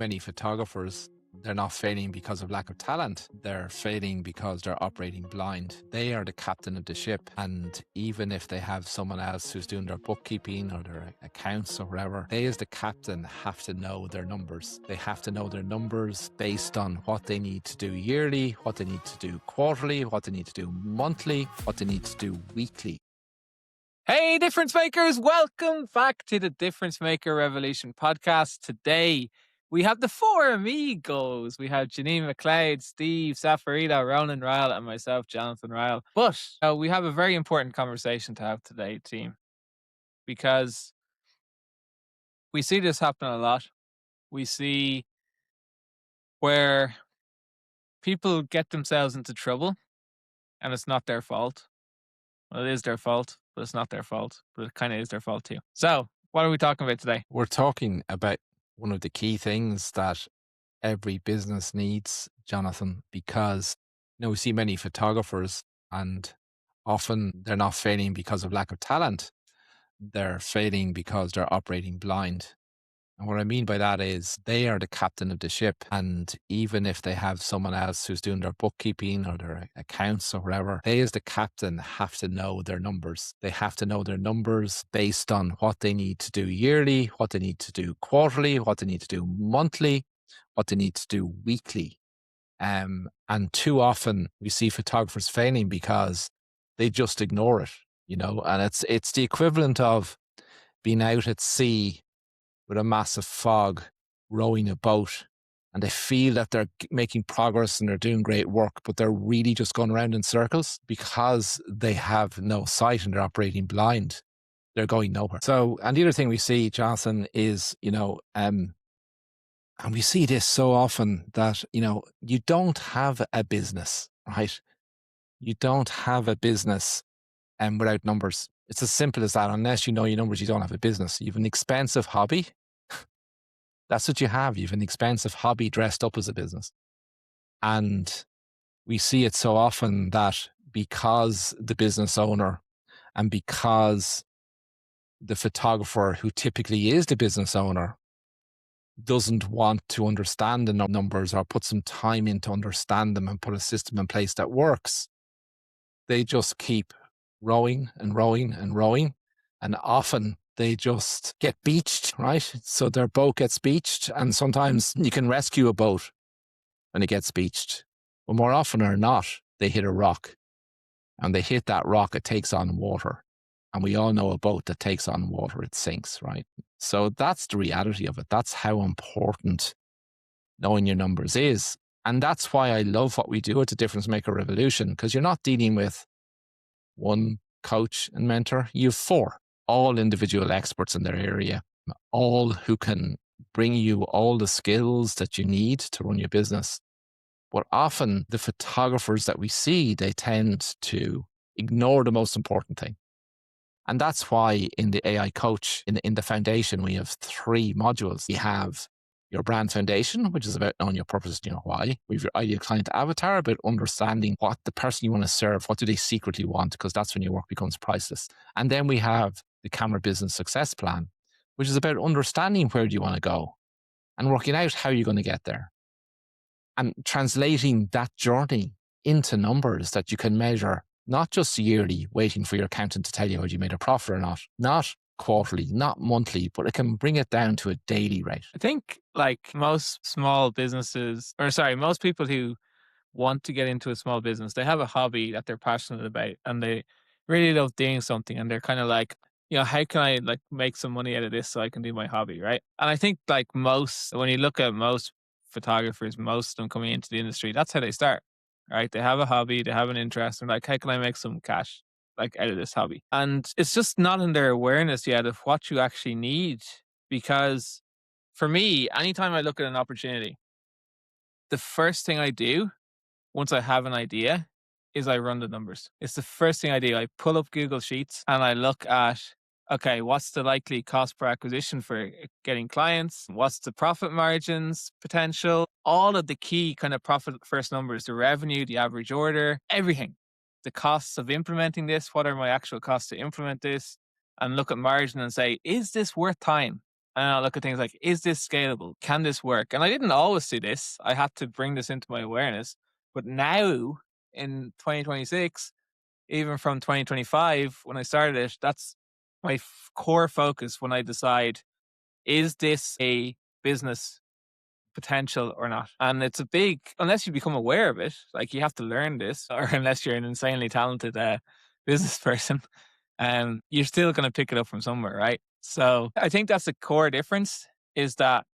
Many photographers, they're not failing because of lack of talent. They're failing because they're operating blind. They are the captain of the ship. And even if they have someone else who's doing their bookkeeping or their accounts or whatever, they as the captain have to know their numbers. They have to know their numbers based on what they need to do yearly, what they need to do quarterly, what they need to do monthly, what they need to do weekly. Hey, difference makers, welcome back to the Difference Maker Revolution podcast. Today, we have the four amigos. We have Jeanine McLeod, Steve Safarito, Ronan Ryle, and myself, Jonathan Ryle. But we have a very important conversation to have today, team, because we see this happen a lot. We see where people get themselves into trouble and it's not their fault. Well, it is their fault, but it's not their fault, but it kind of is their fault too. So, what are we talking about today? We're talking about one of the key things that every business needs, Jonathan, because we see many photographers and often they're not failing because of lack of talent. They're failing because they're operating blind. And what I mean by that is they are the captain of the ship. And even if they have someone else who's doing their bookkeeping or their accounts or whatever, they as the captain have to know their numbers. They have to know their numbers based on what they need to do yearly, what they need to do quarterly, what they need to do monthly, what they need to do weekly. And too often we see photographers failing because they just ignore it, and it's the equivalent of being out at sea with a massive fog, rowing a boat, and they feel that they're making progress and they're doing great work, but they're really just going around in circles because they have no sight and they're operating blind. They're going nowhere. So, and the other thing we see, Jonathan, is, and we see this so often that, you don't have a business, right? You don't have a business without numbers. It's as simple as that. Unless you know your numbers, you don't have a business. You have an expensive hobby. That's what you have. You have an expensive hobby dressed up as a business. And we see it so often that because the business owner and because the photographer, who typically is the business owner, doesn't want to understand the numbers or put some time in to understand them and put a system in place that works, they just keep rowing and rowing and rowing. And often they just get beached, right? So their boat gets beached, and sometimes you can rescue a boat when it gets beached. But more often or not, they hit a rock, and they hit that rock, it takes on water. And we all know a boat that takes on water, it sinks, right? So that's the reality of it. That's how important knowing your numbers is. And that's why I love what we do at the Difference Maker Revolution, because you're not dealing with one coach and mentor. You have four, all individual experts in their area, all who can bring you all the skills that you need to run your business. But often the photographers that we see, they tend to ignore the most important thing. And that's why in the AI coach, in the foundation, we have three modules. We have your brand foundation, which is about knowing your purpose, why. We have your ideal client avatar, about understanding what the person you want to serve, what do they secretly want, because that's when your work becomes priceless. And then we have the camera business success plan, which is about understanding where do you want to go and working out how you're going to get there and translating that journey into numbers that you can measure, not just yearly, waiting for your accountant to tell you whether you made a profit or not quarterly, not monthly, but it can bring it down to a daily rate. I think like most small businesses, most people who want to get into a small business, they have a hobby that they're passionate about and they really love doing something. And they're kind of like, how can I like make some money out of this so I can do my hobby, right? And I think like when you look at most photographers, most of them coming into the industry, that's how they start, right? They have a hobby, they have an interest, and like, how can I make some cash? Like out of this hobby. And it's just not in their awareness yet of what you actually need. Because for me, anytime I look at an opportunity, the first thing I do once I have an idea is I run the numbers. It's the first thing I do. I pull up Google Sheets and I look at, okay, what's the likely cost per acquisition for getting clients? What's the profit margins potential? All of the key kind of profit first numbers, the revenue, the average order, everything. The costs of implementing this, what are my actual costs to implement this? And look at margin and say, is this worth time? And I look at things like, is this scalable? Can this work? And I didn't always see this. I had to bring this into my awareness. But now in 2026, even from 2025, when I started it, that's my core focus when I decide, is this a business potential or not? And it's a big, unless you become aware of it, like you have to learn this, or unless you're an insanely talented business person, you're still going to pick it up from somewhere, right? So I think that's the core difference, is that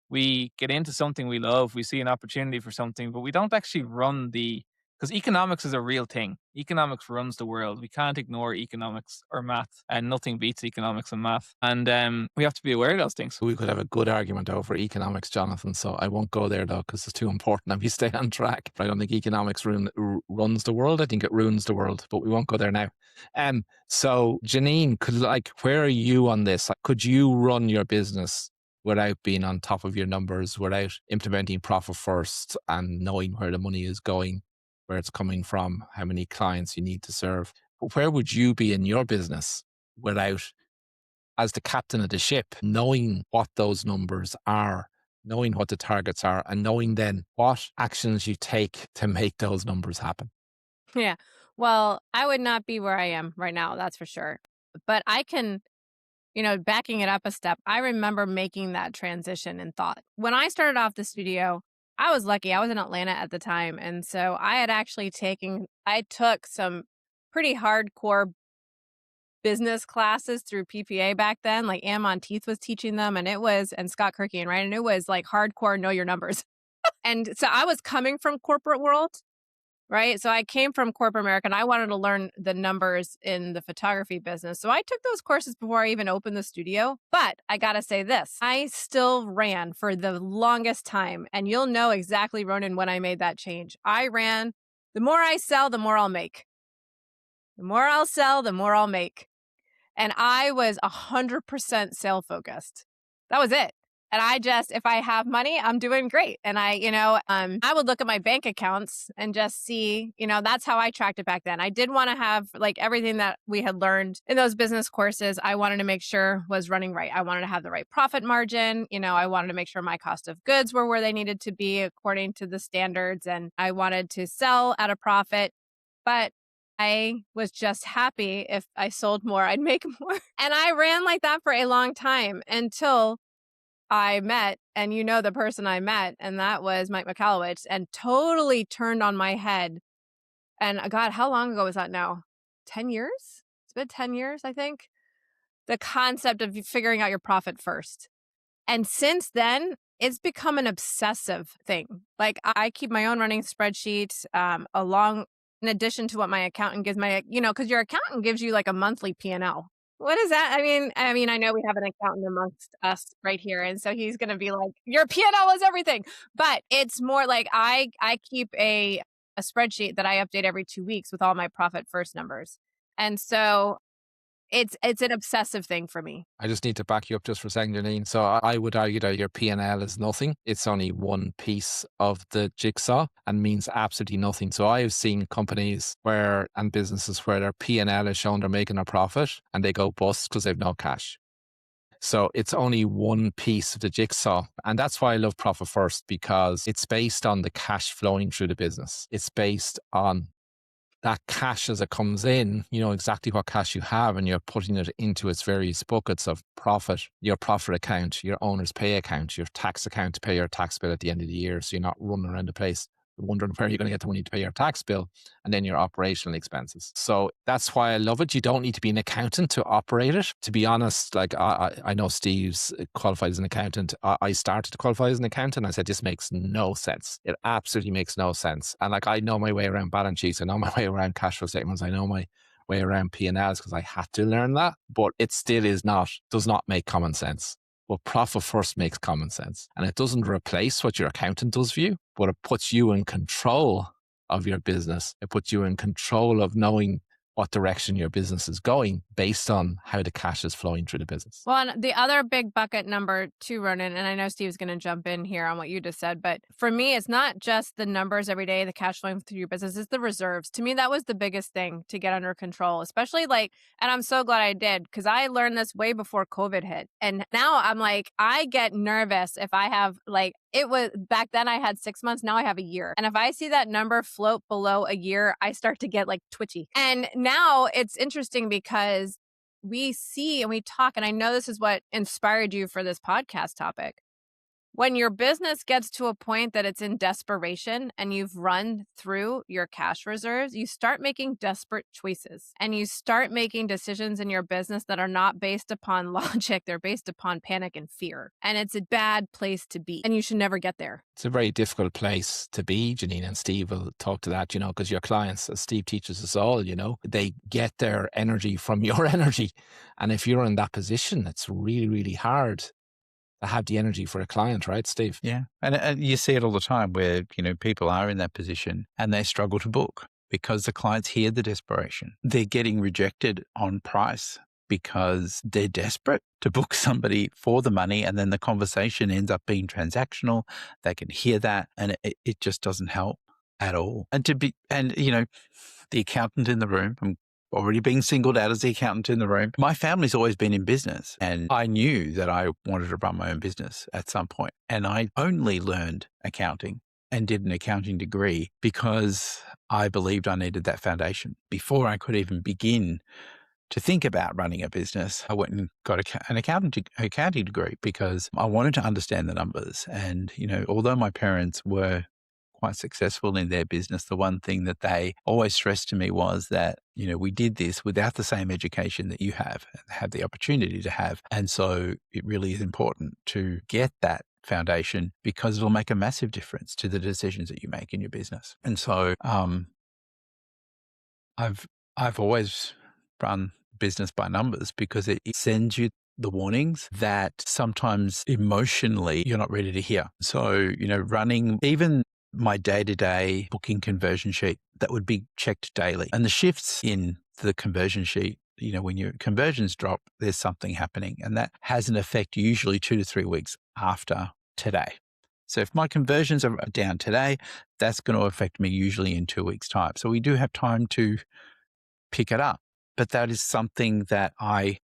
we get into something we love, we see an opportunity for something, but we don't actually run because economics is a real thing. Economics runs the world. We can't ignore economics or math, and nothing beats economics and math. And we have to be aware of those things. We could have a good argument over economics, Jonathan, so I won't go there though because it's too important and we stay on track. I don't think economics runs the world. I think it ruins the world, but we won't go there now. So Jeanine, where are you on this? Could you run your business without being on top of your numbers, without implementing profit first and knowing where the money is going, where it's coming from, how many clients you need to serve? Where would you be in your business without, as the captain of the ship, knowing what those numbers are, knowing what the targets are, and knowing then what actions you take to make those numbers happen? Yeah. Well, I would not be where I am right now, that's for sure. But I can, backing it up a step, I remember making that transition and thought. When I started off the studio, I was lucky. I was in Atlanta at the time. And so I took some pretty hardcore business classes through PPA back then. Like Ann Monteith was teaching them, and Scott Kirkian, right? And it was like hardcore know your numbers. And so I was coming from corporate world. Right. So I came from corporate America and I wanted to learn the numbers in the photography business. So I took those courses before I even opened the studio. But I got to say this, I still ran for the longest time. And you'll know exactly, Ronan, when I made that change. I ran, the more I sell, the more I'll make. The more I'll sell, the more I'll make. And I was 100% sale focused. That was it. And if I have money, I'm doing great. And I would look at my bank accounts and just see, that's how I tracked it back then. I did want to have like everything that we had learned in those business courses. I wanted to make sure was running right. I wanted to have the right profit margin. I wanted to make sure my cost of goods were where they needed to be according to the standards. And I wanted to sell at a profit. But I was just happy if I sold more, I'd make more. And I ran like that for a long time until I met, and the person I met, and that was Mike Michalowicz, and totally turned on my head. And God, how long ago was that now? 10 years? It's been 10 years, I think. The concept of figuring out your profit first. And since then, it's become an obsessive thing. Like I keep my own running spreadsheet in addition to what my accountant gives because your accountant gives you like a monthly P&L. What is that? I mean, I know we have an accountant amongst us right here, and so he's going to be like, your P&L is everything. But it's more like I keep a spreadsheet that I update every 2 weeks with all my profit first numbers, and so it's an obsessive thing for me. I just need to back you up just for a second, Jeanine. So I would argue that your P&L is nothing. It's only one piece of the jigsaw and means absolutely nothing. So I have seen companies and businesses where their P&L is shown they're making a profit and they go bust because they've no cash. So it's only one piece of the jigsaw. And that's why I love Profit First, because it's based on the cash flowing through the business. It's based on that cash as it comes in, exactly what cash you have, and you're putting it into its various buckets of profit, your profit account, your owner's pay account, your tax account to pay your tax bill at the end of the year. So you're not running around the place wondering where you're going to get the money to pay your tax bill, and then your operational expenses. So that's why I love it. You don't need to be an accountant to operate it. To be honest, like I know Steve's qualified as an accountant. I started to qualify as an accountant. I said, this makes no sense. It absolutely makes no sense. And like, I know my way around balance sheets. I know my way around cash flow statements. I know my way around P&Ls because I had to learn that, but it still does not make common sense. But Profit First makes common sense. And it doesn't replace what your accountant does for you, but it puts you in control of your business. It puts you in control of knowing what direction your business is going based on how the cash is flowing through the business. Well, and the other big bucket number two, Ronan, and I know Steve's going to jump in here on what you just said, but for me, it's not just the numbers every day, the cash flowing through your business, it's the reserves. To me, that was the biggest thing to get under control, especially and I'm so glad I did because I learned this way before COVID hit. And now I'm like, I get nervous if I have it was back then I had 6 months, now I have a year. And if I see that number float below a year, I start to get twitchy. And now it's interesting because we see and we talk, and I know this is what inspired you for this podcast topic. When your business gets to a point that it's in desperation and you've run through your cash reserves, you start making desperate choices and you start making decisions in your business that are not based upon logic. They're based upon panic and fear. And it's a bad place to be. And you should never get there. It's a very difficult place to be, Jeanine, and Steve will talk to that, because your clients, as Steve teaches us all, they get their energy from your energy. And if you're in that position, it's really, really hard to have the energy for a client, right, Steve? Yeah. And you see it all the time where, people are in that position and they struggle to book because the clients hear the desperation. They're getting rejected on price because they're desperate to book somebody for the money, and then the conversation ends up being transactional. They can hear that, and it just doesn't help at all. And the accountant in the room, I'm already being singled out as the accountant in the room. My family's always been in business, and I knew that I wanted to run my own business at some point. And I only learned accounting and did an accounting degree because I believed I needed that foundation. Before I could even begin to think about running a business, I went and got an accounting degree because I wanted to understand the numbers. And, although my parents were quite successful in their business, the one thing that they always stressed to me was that, we did this without the same education that you have the opportunity to have. And so it really is important to get that foundation because it'll make a massive difference to the decisions that you make in your business. And so I've always run business by numbers because it sends you the warnings that sometimes emotionally you're not ready to hear. So, running even my day-to-day booking conversion sheet that would be checked daily, and the shifts in the conversion sheet, when your conversions drop, there's something happening, and that has an effect usually 2 to 3 weeks after today. So if my conversions are down today, that's going to affect me usually in 2 weeks' time. So we do have time to pick it up, but that is something that I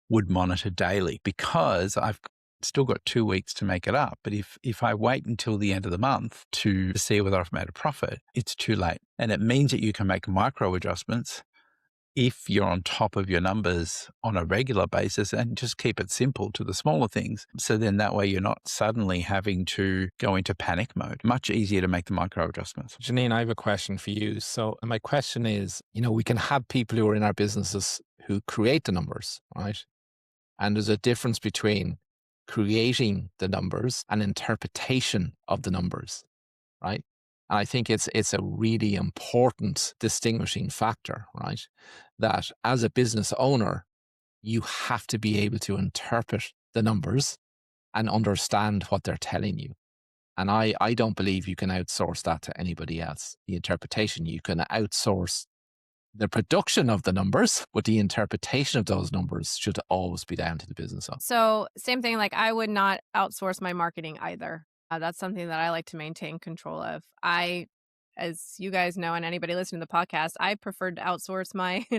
would monitor daily because I've still got 2 weeks to make it up. But if I wait until the end of the month to see whether I've made a profit, it's too late. And it means that you can make micro adjustments if you're on top of your numbers on a regular basis and just keep it simple to the smaller things. So then that way you're not suddenly having to go into panic mode. Much easier to make the micro adjustments. Jeanine, I have a question for you. So my question is, we can have people who are in our businesses who create the numbers, right? And there's a difference between creating the numbers and interpretation of the numbers, right? And I think it's a really important distinguishing factor, right? That as a business owner, you have to be able to interpret the numbers and understand what they're telling you. And I don't believe you can outsource that to anybody else. The interpretation, you can outsource the production of the numbers, but the interpretation of those numbers should always be down to the business owner. So same thing, I would not outsource my marketing either. That's something that I like to maintain control of. As you guys know, and anybody listening to the podcast, I preferred to outsource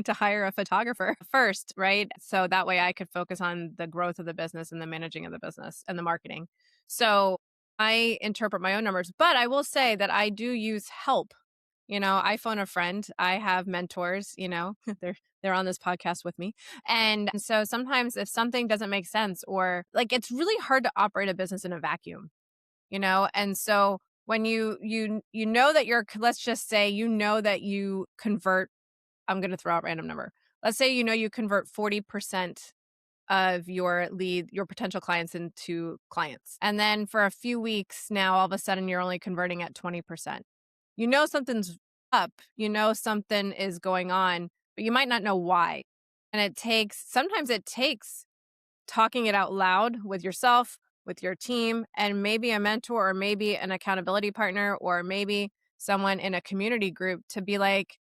to hire a photographer first, right? So that way I could focus on the growth of the business and the managing of the business and the marketing. So I interpret my own numbers, but I will say that I do use help. I phone a friend. I have mentors, they're on this podcast with me. And so sometimes if something doesn't make sense or it's really hard to operate a business in a vacuum, and so when you know that let's just say, that you convert, I'm going to throw out a random number. Let's say, you convert 40% of your potential clients into clients. And then for a few weeks now, all of a sudden you're only converting at 20%. Something's up, something is going on, but you might not know why. And sometimes it takes talking it out loud with yourself, with your team, and maybe a mentor or maybe an accountability partner or maybe someone in a community group to be like,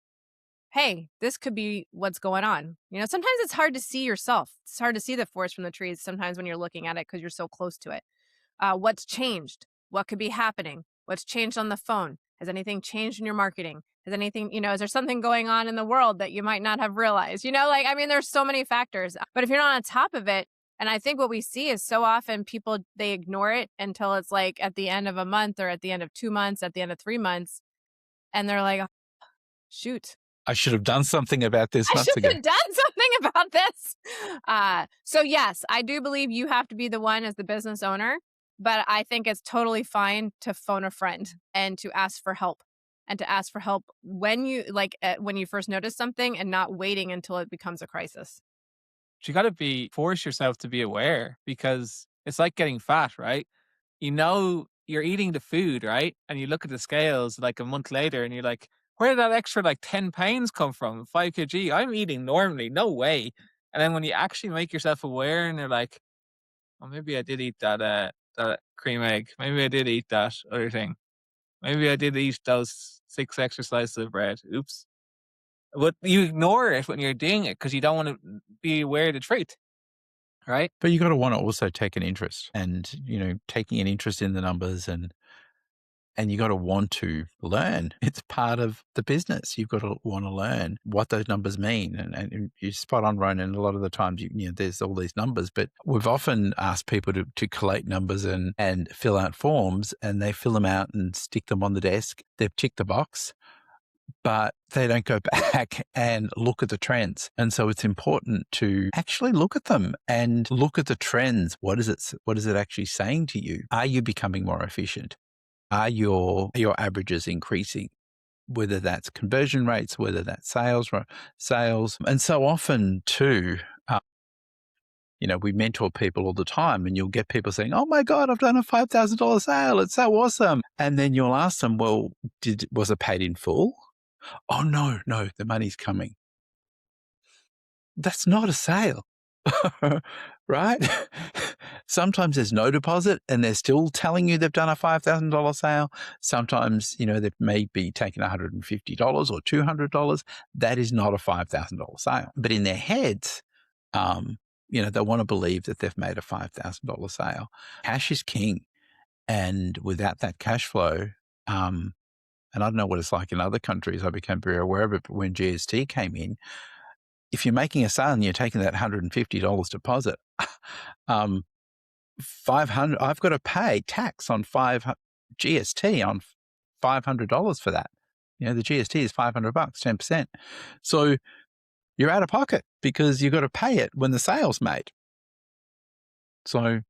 hey, this could be what's going on. Sometimes it's hard to see yourself. It's hard to see the forest from the trees sometimes when you're looking at it because you're so close to it. What's changed? What could be happening? What's changed on the phone? Has anything changed in your marketing? Has anything, is there something going on in the world that you might not have realized? There's so many factors. But if you're not on top of it, and I think what we see is so often people, they ignore it until it's like at the end of a month or at the end of 2 months, at the end of 3 months. And they're like, shoot, I should have done something about this I months should ago. have done something about this. So yes, I do believe you have to be the one as the business owner, but I think it's totally fine to phone a friend and to ask for help. And to ask for help when you when you first notice something and not waiting until it becomes a crisis. You got to force yourself to be aware, because it's like getting fat, right? You're eating the food, right? And you look at the scales like a month later and you're like, where did that extra like 10 pounds come from? 5 kg? I'm eating normally. No way. And then when you actually make yourself aware and you're like, oh, maybe I did eat that cream egg. Maybe I did eat that other thing. Maybe I did eat those 6 extra slices of bread. Oops. But you ignore it when you're doing it because you don't want to be aware of the truth, right? But you got to want to also take an interest, and, taking an interest in the numbers, and you got to want to learn. It's part of the business. You've got to want to learn what those numbers mean. And you're spot on, Ronan. A lot of the times, there's all these numbers, but we've often asked people to collate numbers and fill out forms, and they fill them out and stick them on the desk. They've ticked the box, but they don't go back and look at the trends. And so it's important to actually look at them and look at the trends. What is it actually saying to you? Are you becoming more efficient? Are your averages increasing? Whether that's conversion rates, whether that's sales. And so often too, we mentor people all the time, and you'll get people saying, oh my God, I've done a $5,000 sale. It's so awesome. And then you'll ask them, well, was it paid in full? Oh, no, the money's coming. That's not a sale, right? Sometimes there's no deposit and they're still telling you they've done a $5,000 sale. Sometimes, they may be taking $150 or $200. That is not a $5,000 sale. But in their heads, they want to believe that they've made a $5,000 sale. Cash is king. And without that cash flow, and I don't know what it's like in other countries, I became very aware of it, but when GST came in, if you're making a sale and you're taking that $150 deposit, $500, I've got to pay tax on GST on $500 for that. The GST is $500, 10%. So you're out of pocket because you've got to pay it when the sale's made. So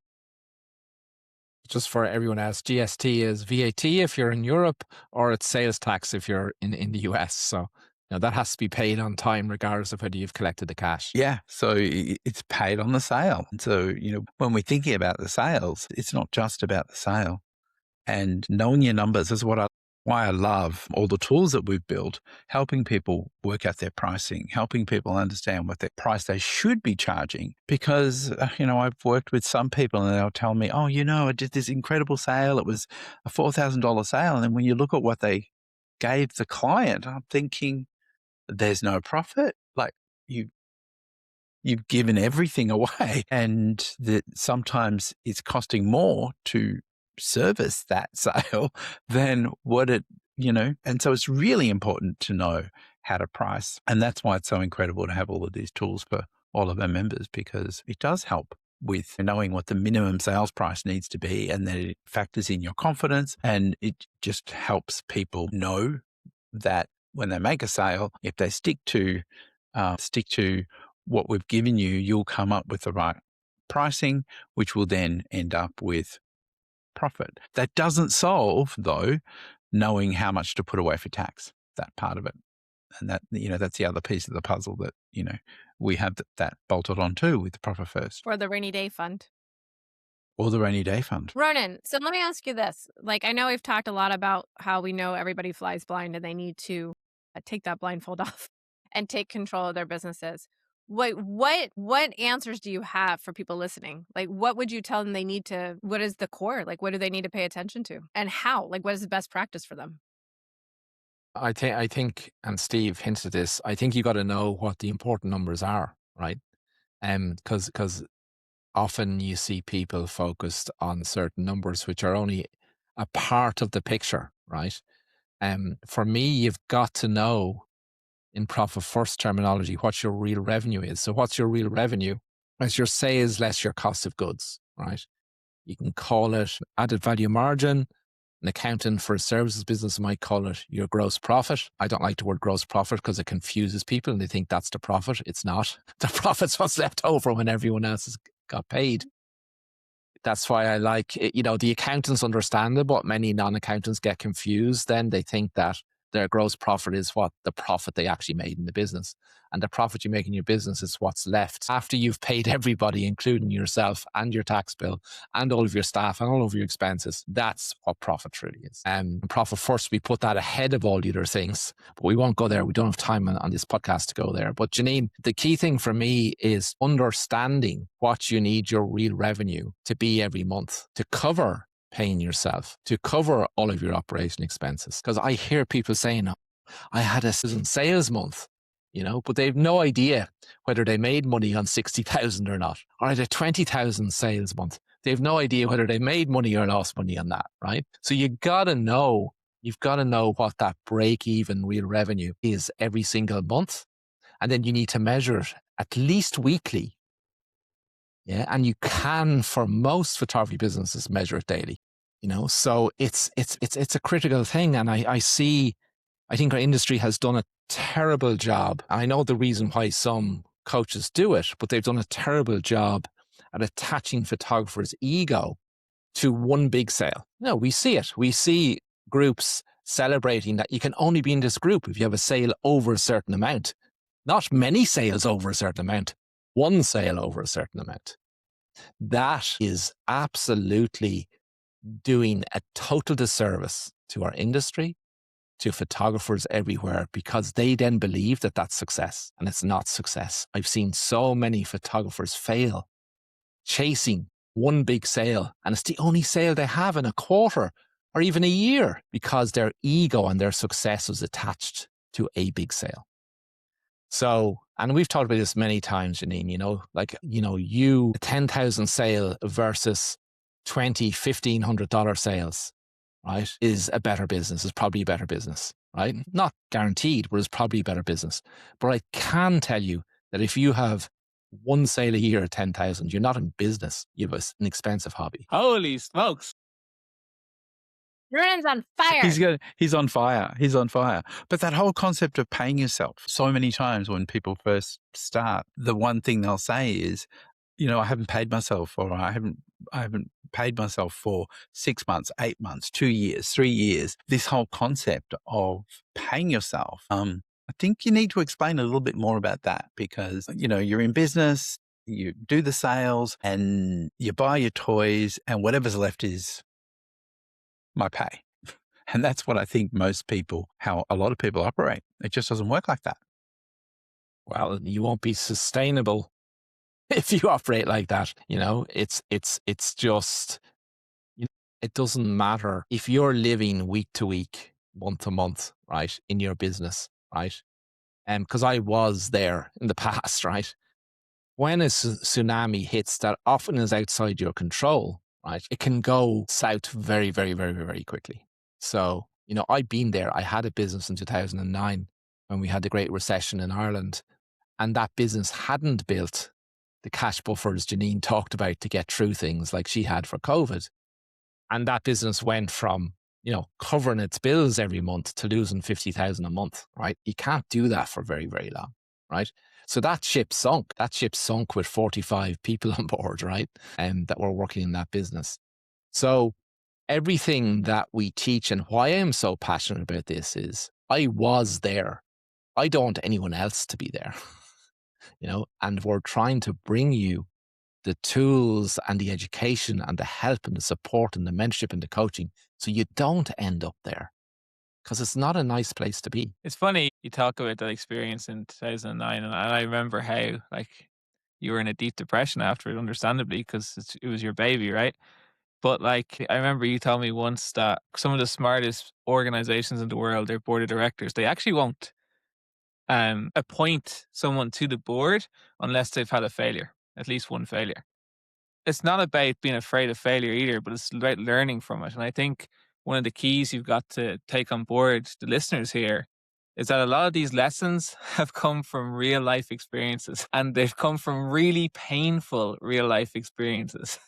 just for everyone else, GST is VAT if you're in Europe, or it's sales tax if you're in the US. So that has to be paid on time regardless of whether you've collected the cash. Yeah, so it's paid on the sale. And so, when we're thinking about the sales, it's not just about the sale. And knowing your numbers is why I love all the tools that we've built, helping people work out their pricing, helping people understand what their price they should be charging. Because, I've worked with some people and they'll tell me, oh, I did this incredible sale. It was a $4,000 sale. And then when you look at what they gave the client, I'm thinking, there's no profit. Like you've given everything away, and that sometimes it's costing more to service that sale than what it, and so it's really important to know how to price. And that's why it's so incredible to have all of these tools for all of our members, because it does help with knowing what the minimum sales price needs to be, and that it factors in your confidence, and it just helps people know that when they make a sale, if they stick to what we've given you, you'll come up with the right pricing, which will then end up with profit. That doesn't solve, though, knowing how much to put away for tax, that part of it. And that, that's the other piece of the puzzle that, we have that bolted on too with the Profit First. Or the rainy day fund. Or the rainy day fund. Ronan, so let me ask you this. I know we've talked a lot about how we know everybody flies blind and they need to take that blindfold off and take control of their businesses. What answers do you have for people listening? What would you tell them they need to, what is the core? What do they need to pay attention to? And how? What is the best practice for them? I think, and Steve hinted at this, I think you got to know what the important numbers are, right? Because often you see people focused on certain numbers which are only a part of the picture, right? For me, you've got to know in profit first terminology what your real revenue is. So what's your real revenue? It's your sales less your cost of goods, right? You can call it added value margin. An accountant for a services business might call it your gross profit. I don't like the word gross profit because it confuses people and they think that's the profit. It's not. The profit's what's left over when everyone else has got paid. That's why I like it. The accountants understand it, but many non-accountants get confused. Then they think that their gross profit is what the profit they actually made in the business. And the profit you make in your business is what's left after you've paid everybody, including yourself and your tax bill and all of your staff and all of your expenses. That's what profit really is. And profit first, we put that ahead of all the other things, but we won't go there. We don't have time on this podcast to go there. But Jeanine, the key thing for me is understanding what you need your real revenue to be every month to cover paying yourself, to cover all of your operation expenses. Because I hear people saying, I had a sales month, but they have no idea whether they made money on 60,000 or not. Or I had a 20,000 sales month. They have no idea whether they made money or lost money on that, right? So you've got to know what that break even real revenue is every single month. And then you need to measure it at least weekly. Yeah. And you can, for most photography businesses, measure it daily. So it's a critical thing. And I think our industry has done a terrible job. I know the reason why some coaches do it, but they've done a terrible job at attaching photographers' ego to one big sale. No, we see it. We see groups celebrating that you can only be in this group if you have a sale over a certain amount. Not many sales over a certain amount, one sale over a certain amount. That is absolutely doing a total disservice to our industry, to photographers everywhere, because they then believe that that's success, and it's not success. I've seen so many photographers fail chasing one big sale, and it's the only sale they have in a quarter or even a year because their ego and their success was attached to a big sale. So, and we've talked about this many times, Jeanine, you 10,000 sale versus $1,500 sales, right, is a better business, is probably a better business, right? Not guaranteed, but it's probably a better business. But I can tell you that if you have one sale a year at 10,000, you're not in business. You have an expensive hobby. Holy smokes. Ronan's on fire. He's on fire. He's on fire. But that whole concept of paying yourself, so many times when people first start, the one thing they'll say is, I haven't paid myself, or I haven't paid myself for 6 months, 8 months, 2 years, 3 years. This whole concept of paying yourself, I think you need to explain a little bit more about that, because, you're in business, you do the sales and you buy your toys, and whatever's left is my pay. And that's what I think how a lot of people operate. It just doesn't work like that. Well, you won't be sustainable if you operate like that. It's just, it doesn't matter if you're living week to week, month to month, right, in your business, right? Because I was there in the past, right? When a tsunami hits that often is outside your control, right, it can go south very, very, very, very quickly. So, I've been there. I had a business in 2009 when we had the Great Recession in Ireland, and that business hadn't built the cash buffers Jeanine talked about to get through things like she had for COVID. And that business went from, covering its bills every month to losing 50,000 a month, right? You can't do that for very, very long, right? So that ship sunk. That ship sunk with 45 people on board, right? And that were working in that business. So everything that we teach, and why I'm so passionate about this, is I was there. I don't want anyone else to be there, and we're trying to bring you the tools and the education and the help and the support and the mentorship and the coaching so you don't end up there, because it's not a nice place to be. It's funny you talk about that experience in 2009, and I remember how you were in a deep depression after it, understandably, because it was your baby, right? But like, I remember you told me once that some of the smartest organizations in the world, their board of directors, they actually won't appoint someone to the board unless they've had a failure, at least one failure. It's not about being afraid of failure either, but it's about learning from it. And I think one of the keys you've got to take on board, the listeners here, is that a lot of these lessons have come from real life experiences, and they've come from really painful real life experiences.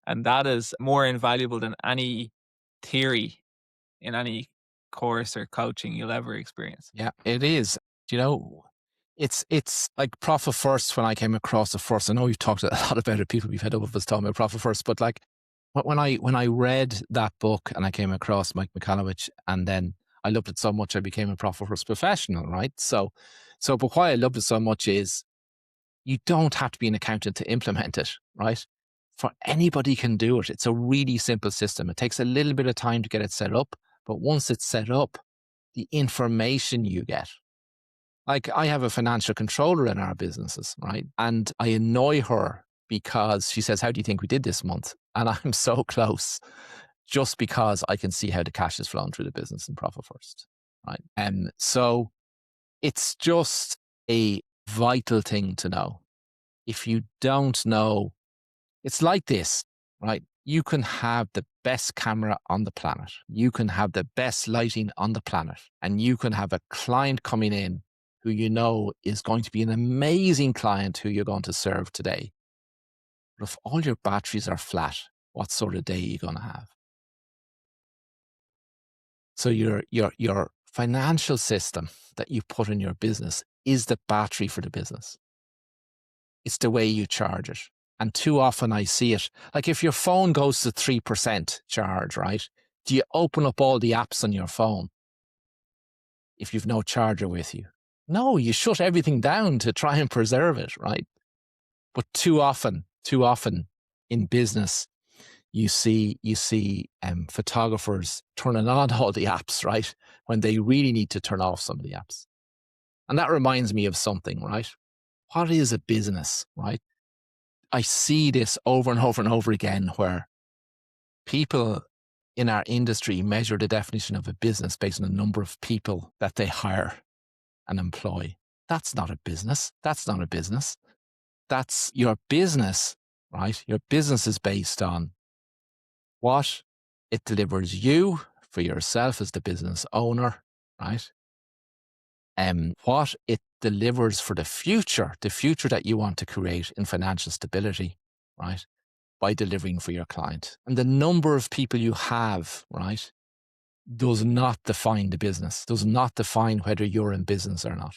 And that is more invaluable than any theory in any course or coaching you'll ever experience. Yeah, it is. You know, it's like Profit First. When I came across the first, I know we've talked a lot about it. People we've had up with us talking about Profit First, but like when I read that book and I came across Mike Michalowicz, and then I loved it so much I became a Profit First professional, right? But why I loved it so much is you don't have to be an accountant to implement it, right? For anybody can do it. It's a really simple system. It takes a little bit of time to get it set up, but once it's set up, the information you get. Like, I have a financial controller in our businesses, right? And I annoy her because she says, "How do you think we did this month?" And I'm so close just because I can see how the cash is flowing through the business in Profit First, right? And so it's just a vital thing to know. If you don't know, it's like this, right? You can have the best camera on the planet. You can have the best lighting on the planet. And you can have a client coming in who you know is going to be an amazing client who you're going to serve today. But if all your batteries are flat, what sort of day are you going to have? So your financial system that you put in your business is the battery for the business. It's the way you charge it. And too often I see it, like if your phone goes to 3% charge, right? Do you open up all the apps on your phone if you've no charger with you? No, you shut everything down to try and preserve it, right? But too often in business, you see photographers turning on all the apps, right? When they really need to turn off some of the apps. And that reminds me of something, right? What is a business, right? I see this over and over and over again where people in our industry measure the definition of a business based on the number of people that they hire and employ. That's not a business. That's not a business. That's your business, right? Your business is based on what it delivers you for yourself as the business owner, right? What it delivers for the future that you want to create in financial stability, right? By delivering for your client. And the number of people you have, right, does not define the business, does not define whether you're in business or not.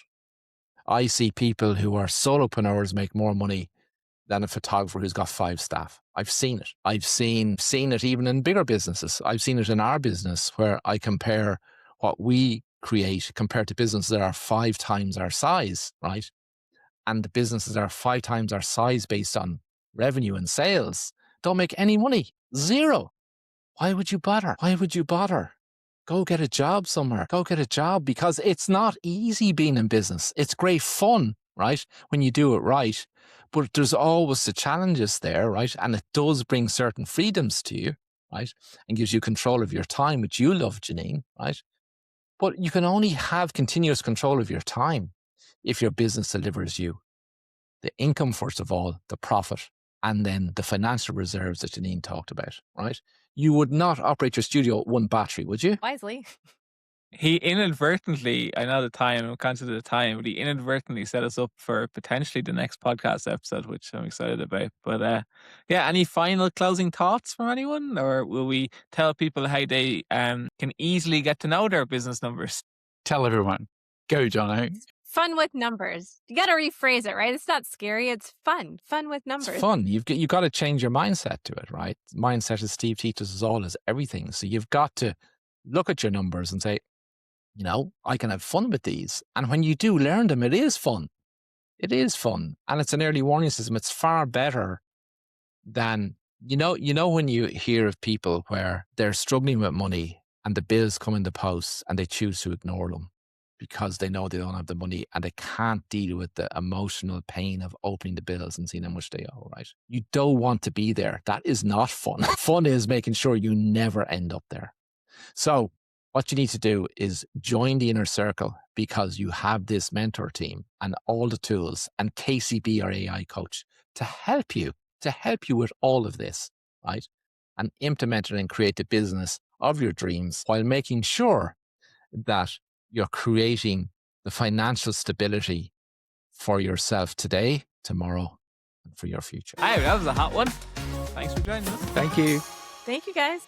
I see people who are solopreneurs make more money than a photographer who's got 5 staff. I've seen it. I've seen it even in bigger businesses. I've seen it in our business where I compare what we create compared to businesses that are 5 times our size, right? And the businesses that are 5 times our size based on revenue and sales don't make any money. Zero. Why would you bother? Why would you bother? Go get a job somewhere. Go get a job, because it's not easy being in business. It's great fun, right? When you do it right. But there's always the challenges there, right? And it does bring certain freedoms to you, right? And gives you control of your time, which you love, Jeanine, right? But you can only have continuous control of your time if your business delivers you the income, first of all, the profit, and then the financial reserves that Jeanine talked about, right? You would not operate your studio at one battery, would you? Wisely. He inadvertently, I know the time, I'm conscious of the time, but he inadvertently set us up for potentially the next podcast episode, which I'm excited about. But yeah, any final closing thoughts from anyone? Or will we tell people how they can easily get to know their business numbers? Tell everyone. Go, Jono. Fun with numbers. You got to rephrase it, right? It's not scary. It's fun. Fun with numbers. It's fun. You've got to change your mindset to it, right? Mindset, as Steve teaches us all, is everything. So you've got to look at your numbers and say, you know, I can have fun with these. And when you do learn them, it is fun. It is fun. And it's an early warning system. It's far better than, you know, when you hear of people where they're struggling with money and the bills come in the post and they choose to ignore them because they know they don't have the money and they can't deal with the emotional pain of opening the bills and seeing how much they owe, right? You don't want to be there. That is not fun. Fun is making sure you never end up there. So what you need to do is join the inner circle, because you have this mentor team and all the tools and KCB, our AI coach, to help you with all of this, right? And implement it and create the business of your dreams while making sure that you're creating the financial stability for yourself today, tomorrow, and for your future. Hey, that was a hot one. Thanks for joining us. Thank you. Thank you, guys.